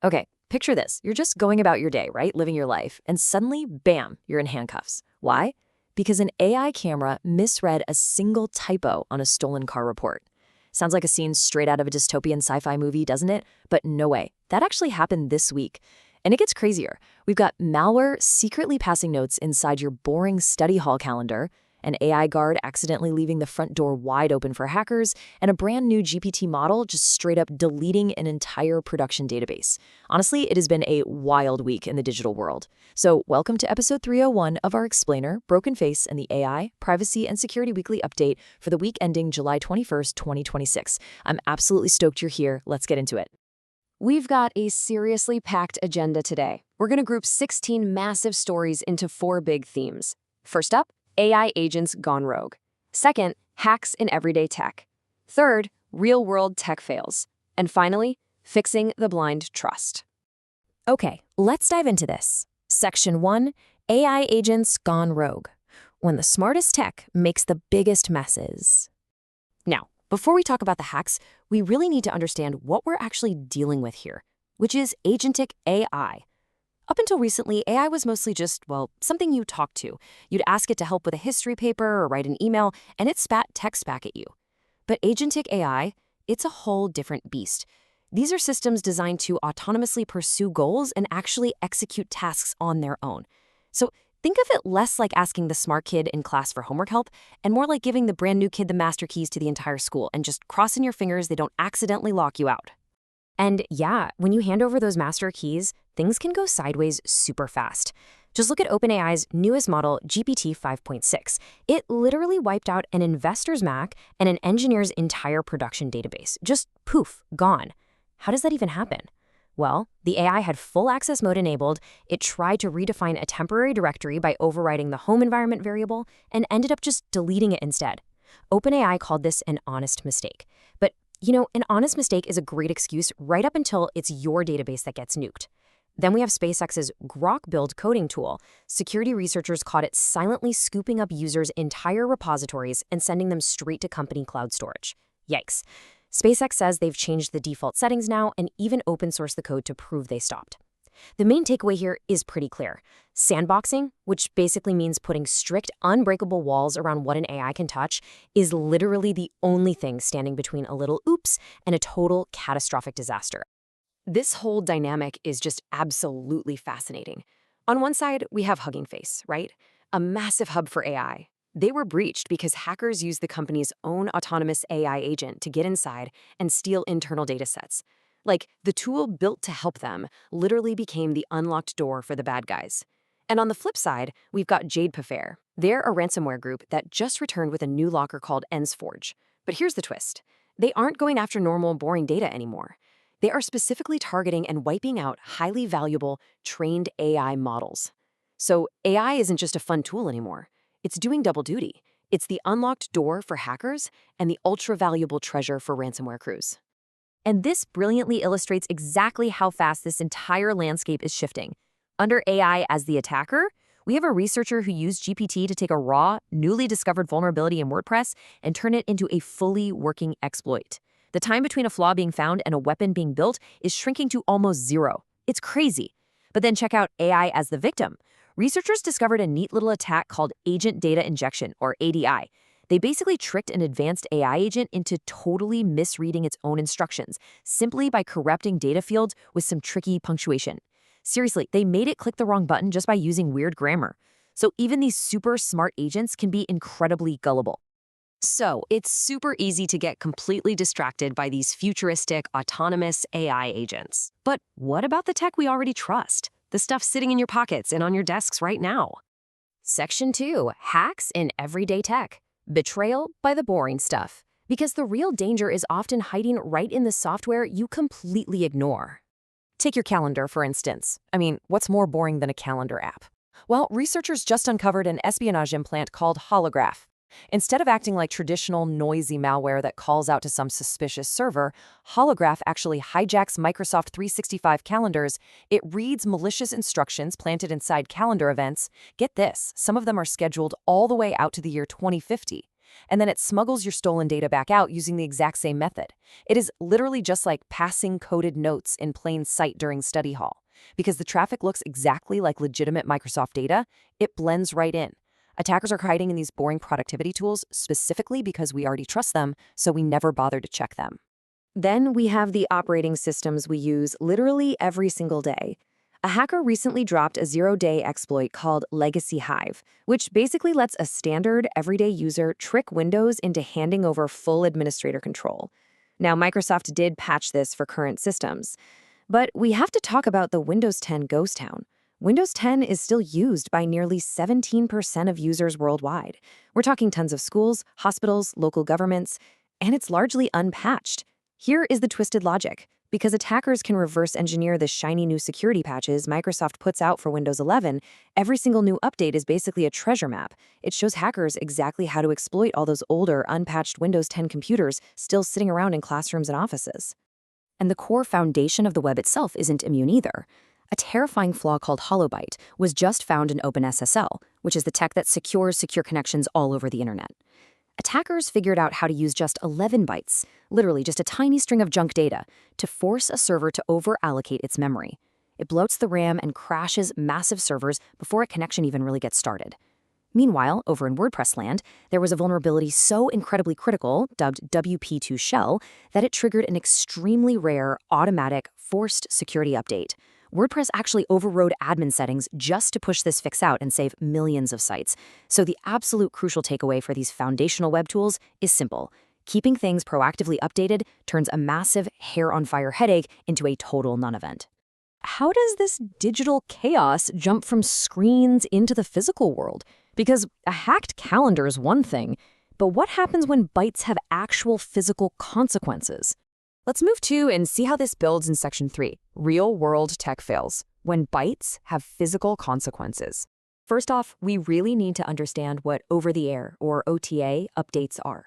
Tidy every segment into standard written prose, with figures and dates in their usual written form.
Okay, picture this. You're just going about your day, right? Living your life. And suddenly, bam, you're in handcuffs. Why? Because an AI camera misread a single typo on a stolen car report. Sounds like a scene straight out of a dystopian sci-fi movie, doesn't it? But no way. That actually happened this week. And it gets crazier. We've got malware secretly passing notes inside your boring study hall calendar, an AI guard accidentally leaving the front door wide open for hackers, and a brand new GPT model just straight up deleting an entire production database. Honestly, it has been a wild week in the digital world. So welcome to episode 301 of our Explainer, Broken Face, and the AI, Privacy, and Security Weekly Update for the week ending July 21st, 2026. I'm absolutely stoked you're here. Let's get into it. We've got a seriously packed agenda today. We're going to group 16 massive stories into 4 big themes. First up, AI agents gone rogue. Second, hacks in everyday tech. Third, real-world tech fails. And finally, fixing the blind trust. Okay, let's dive into this. Section 1, AI agents gone rogue. When the smartest tech makes the biggest messes. Now, before we talk about the hacks, we really need to understand what we're actually dealing with here, which is agentic AI. Up until recently, AI was mostly just, well, something you talk to. You'd ask it to help with a history paper or write an email, and it spat text back at you. But agentic AI, it's a whole different beast. These are systems designed to autonomously pursue goals and actually execute tasks on their own. So think of it less like asking the smart kid in class for homework help and more like giving the brand new kid the master keys to the entire school and just crossing your fingers they don't accidentally lock you out. And yeah, when you hand over those master keys, things can go sideways super fast. Just look at OpenAI's newest model, GPT 5.6. It literally wiped out an investor's Mac and an engineer's entire production database. Just poof, gone. How does that even happen? Well, the AI had full access mode enabled, it tried to redefine a temporary directory by overriding the home environment variable, and ended up just deleting it instead. OpenAI called this an honest mistake. But an honest mistake is a great excuse right up until it's your database that gets nuked. Then we have SpaceX's Grok build coding tool. Security researchers caught it silently scooping up users' entire repositories and sending them straight to company cloud storage. Yikes. SpaceX says they've changed the default settings now and even open sourced the code to prove they stopped. The main takeaway here is pretty clear. Sandboxing, which basically means putting strict, unbreakable walls around what an AI can touch, is literally the only thing standing between a little oops and a total catastrophic disaster. This whole dynamic is just absolutely fascinating. On one side, we have Hugging Face, right? A massive hub for AI. They were breached because hackers used the company's own autonomous AI agent to get inside and steal internal data sets. Like, the tool built to help them literally became the unlocked door for the bad guys. And on the flip side, we've got Jade Pafair. They're a ransomware group that just returned with a new locker called Ensforge. But here's the twist. They aren't going after normal, boring data anymore. They are specifically targeting and wiping out highly valuable, trained AI models. So AI isn't just a fun tool anymore. It's doing double duty. It's the unlocked door for hackers and the ultra-valuable treasure for ransomware crews. And this brilliantly illustrates exactly how fast this entire landscape is shifting. Under AI as the attacker, we have a researcher who used GPT to take a raw, newly discovered vulnerability in WordPress and turn it into a fully working exploit. The time between a flaw being found and a weapon being built is shrinking to almost zero. It's crazy. But then check out AI as the victim. Researchers discovered a neat little attack called Agent Data Injection, or ADI. They basically tricked an advanced AI agent into totally misreading its own instructions, simply by corrupting data fields with some tricky punctuation. Seriously, they made it click the wrong button just by using weird grammar. So even these super smart agents can be incredibly gullible. So it's super easy to get completely distracted by these futuristic, autonomous AI agents. But what about the tech we already trust? The stuff sitting in your pockets and on your desks right now. Section 2, hacks in everyday tech. Betrayal by the boring stuff. Because the real danger is often hiding right in the software you completely ignore. Take your calendar, for instance. I mean, what's more boring than a calendar app? Well, researchers just uncovered an espionage implant called Holograph. Instead of acting like traditional noisy malware that calls out to some suspicious server, Holograph actually hijacks Microsoft 365 calendars. It reads malicious instructions planted inside calendar events. Get this, some of them are scheduled all the way out to the year 2050. And then it smuggles your stolen data back out using the exact same method. It is literally just like passing coded notes in plain sight during study hall. Because the traffic looks exactly like legitimate Microsoft data, it blends right in. Attackers are hiding in these boring productivity tools specifically because we already trust them, so we never bother to check them. Then we have the operating systems we use literally every single day. A hacker recently dropped a zero-day exploit called Legacy Hive, which basically lets a standard, everyday user trick Windows into handing over full administrator control. Now, Microsoft did patch this for current systems. But we have to talk about the Windows 10 ghost town. Windows 10 is still used by nearly 17% of users worldwide. We're talking tons of schools, hospitals, local governments, and it's largely unpatched. Here is the twisted logic. Because attackers can reverse engineer the shiny new security patches Microsoft puts out for Windows 11, every single new update is basically a treasure map. It shows hackers exactly how to exploit all those older, unpatched Windows 10 computers still sitting around in classrooms and offices. And the core foundation of the web itself isn't immune either. A terrifying flaw called HoloByte was just found in OpenSSL, which is the tech that secures secure connections all over the internet. Attackers figured out how to use just 11 bytes, literally just a tiny string of junk data, to force a server to over-allocate its memory. It bloats the RAM and crashes massive servers before a connection even really gets started. Meanwhile, over in WordPress land, there was a vulnerability so incredibly critical, dubbed WP2 shell, that it triggered an extremely rare, automatic, forced security update. WordPress actually overrode admin settings just to push this fix out and save millions of sites. So the absolute crucial takeaway for these foundational web tools is simple. Keeping things proactively updated turns a massive hair-on-fire headache into a total non-event. How does this digital chaos jump from screens into the physical world? Because a hacked calendar is one thing, but what happens when bytes have actual physical consequences? Let's move to and see how this builds in Section 3, Real-World Tech Fails, when bytes have physical consequences. First off, we really need to understand what over-the-air, or OTA, updates are.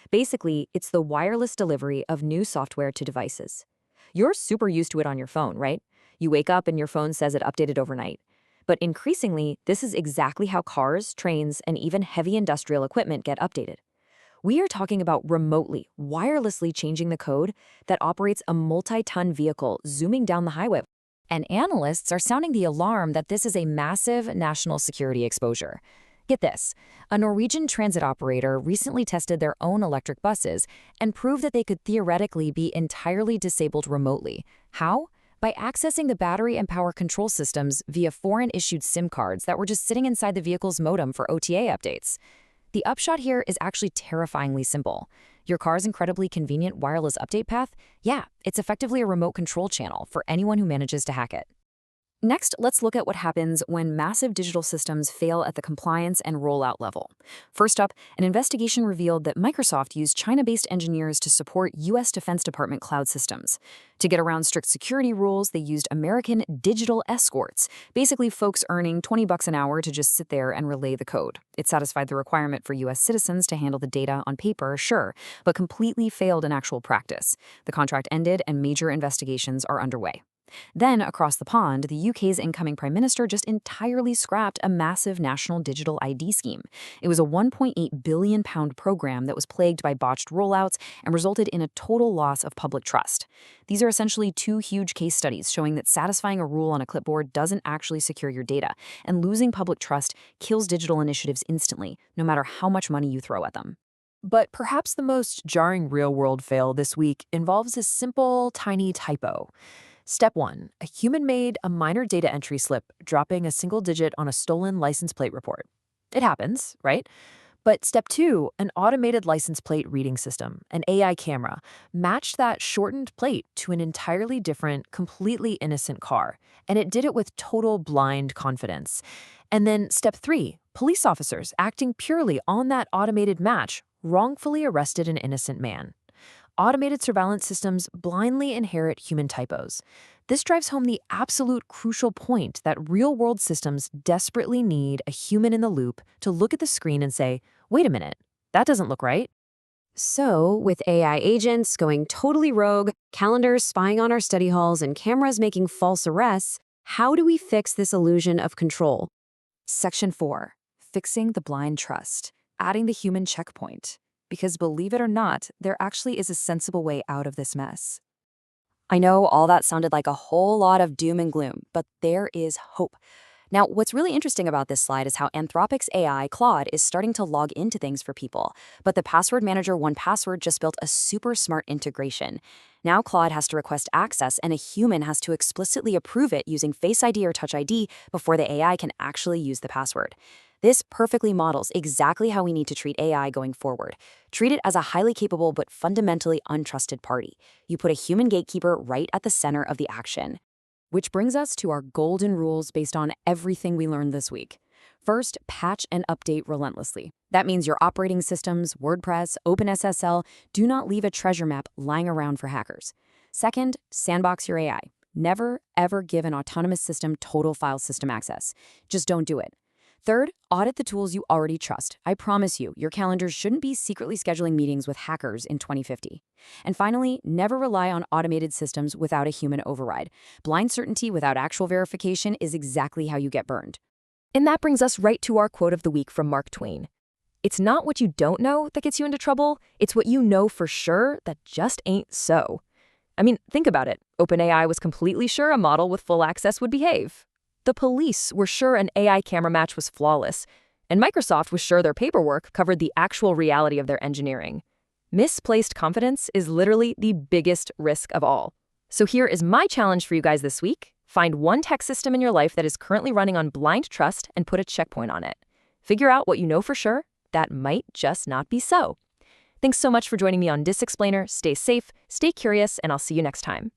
Basically, it's the wireless delivery of new software to devices. You're super used to it on your phone, right? You wake up and your phone says it updated overnight. But increasingly, this is exactly how cars, trains, and even heavy industrial equipment get updated. We are talking about remotely, wirelessly changing the code that operates a multi-ton vehicle zooming down the highway. And analysts are sounding the alarm that this is a massive national security exposure. Get this, a Norwegian transit operator recently tested their own electric buses and proved that they could theoretically be entirely disabled remotely. How? By accessing the battery and power control systems via foreign-issued SIM cards that were just sitting inside the vehicle's modem for OTA updates. The upshot here is actually terrifyingly simple. Your car's incredibly convenient wireless update path? Yeah, it's effectively a remote control channel for anyone who manages to hack it. Next, let's look at what happens when massive digital systems fail at the compliance and rollout level. First up, an investigation revealed that Microsoft used China-based engineers to support U.S. Defense Department cloud systems. To get around strict security rules, they used American digital escorts, basically folks earning $20 an hour to just sit there and relay the code. It satisfied the requirement for U.S. citizens to handle the data on paper, sure, but completely failed in actual practice. The contract ended and major investigations are underway. Then, across the pond, the UK's incoming Prime Minister just entirely scrapped a massive national digital ID scheme. It was a £1.8 billion program that was plagued by botched rollouts and resulted in a total loss of public trust. These are essentially two huge case studies showing that satisfying a rule on a clipboard doesn't actually secure your data, and losing public trust kills digital initiatives instantly, no matter how much money you throw at them. But perhaps the most jarring real-world fail this week involves a simple, tiny typo. Step 1. A human made a minor data entry slip, dropping a single digit on a stolen license plate report. It happens, right? But step 2, an automated license plate reading system, an AI camera, matched that shortened plate to an entirely different, completely innocent car. And it did it with total blind confidence. And then step 3, police officers acting purely on that automated match wrongfully arrested an innocent man. Automated surveillance systems blindly inherit human typos. This drives home the absolute crucial point that real-world systems desperately need a human in the loop to look at the screen and say, wait a minute, that doesn't look right. So, with AI agents going totally rogue, calendars spying on our study halls, and cameras making false arrests, how do we fix this illusion of control? Section 4. Fixing the blind trust. adding the human checkpoint. Because believe it or not, there actually is a sensible way out of this mess. I know all that sounded like a whole lot of doom and gloom, but there is hope. Now, what's really interesting about this slide is how Anthropic's AI, Claude, is starting to log into things for people. But the password manager 1Password just built a super smart integration. Now Claude has to request access, and a human has to explicitly approve it using Face ID or Touch ID before the AI can actually use the password. This perfectly models exactly how we need to treat AI going forward. Treat it as a highly capable but fundamentally untrusted party. You put a human gatekeeper right at the center of the action. Which brings us to our golden rules based on everything we learned this week. First, patch and update relentlessly. That means your operating systems, WordPress, OpenSSL, do not leave a treasure map lying around for hackers. Second, sandbox your AI. Never, ever give an autonomous system total file system access. Just don't do it. Third, audit the tools you already trust. I promise you, your calendars shouldn't be secretly scheduling meetings with hackers in 2050. And finally, never rely on automated systems without a human override. Blind certainty without actual verification is exactly how you get burned. And that brings us right to our quote of the week from Mark Twain. It's not what you don't know that gets you into trouble, it's what you know for sure that just ain't so. I mean, think about it. OpenAI was completely sure a model with full access would behave. The police were sure an AI camera match was flawless, and Microsoft was sure their paperwork covered the actual reality of their engineering. Misplaced confidence is literally the biggest risk of all. So here is my challenge for you guys this week. Find one tech system in your life that is currently running on blind trust and put a checkpoint on it. Figure out what you know for sure that might just not be so. Thanks so much for joining me on Disexplainer. Stay safe, stay curious, and I'll see you next time.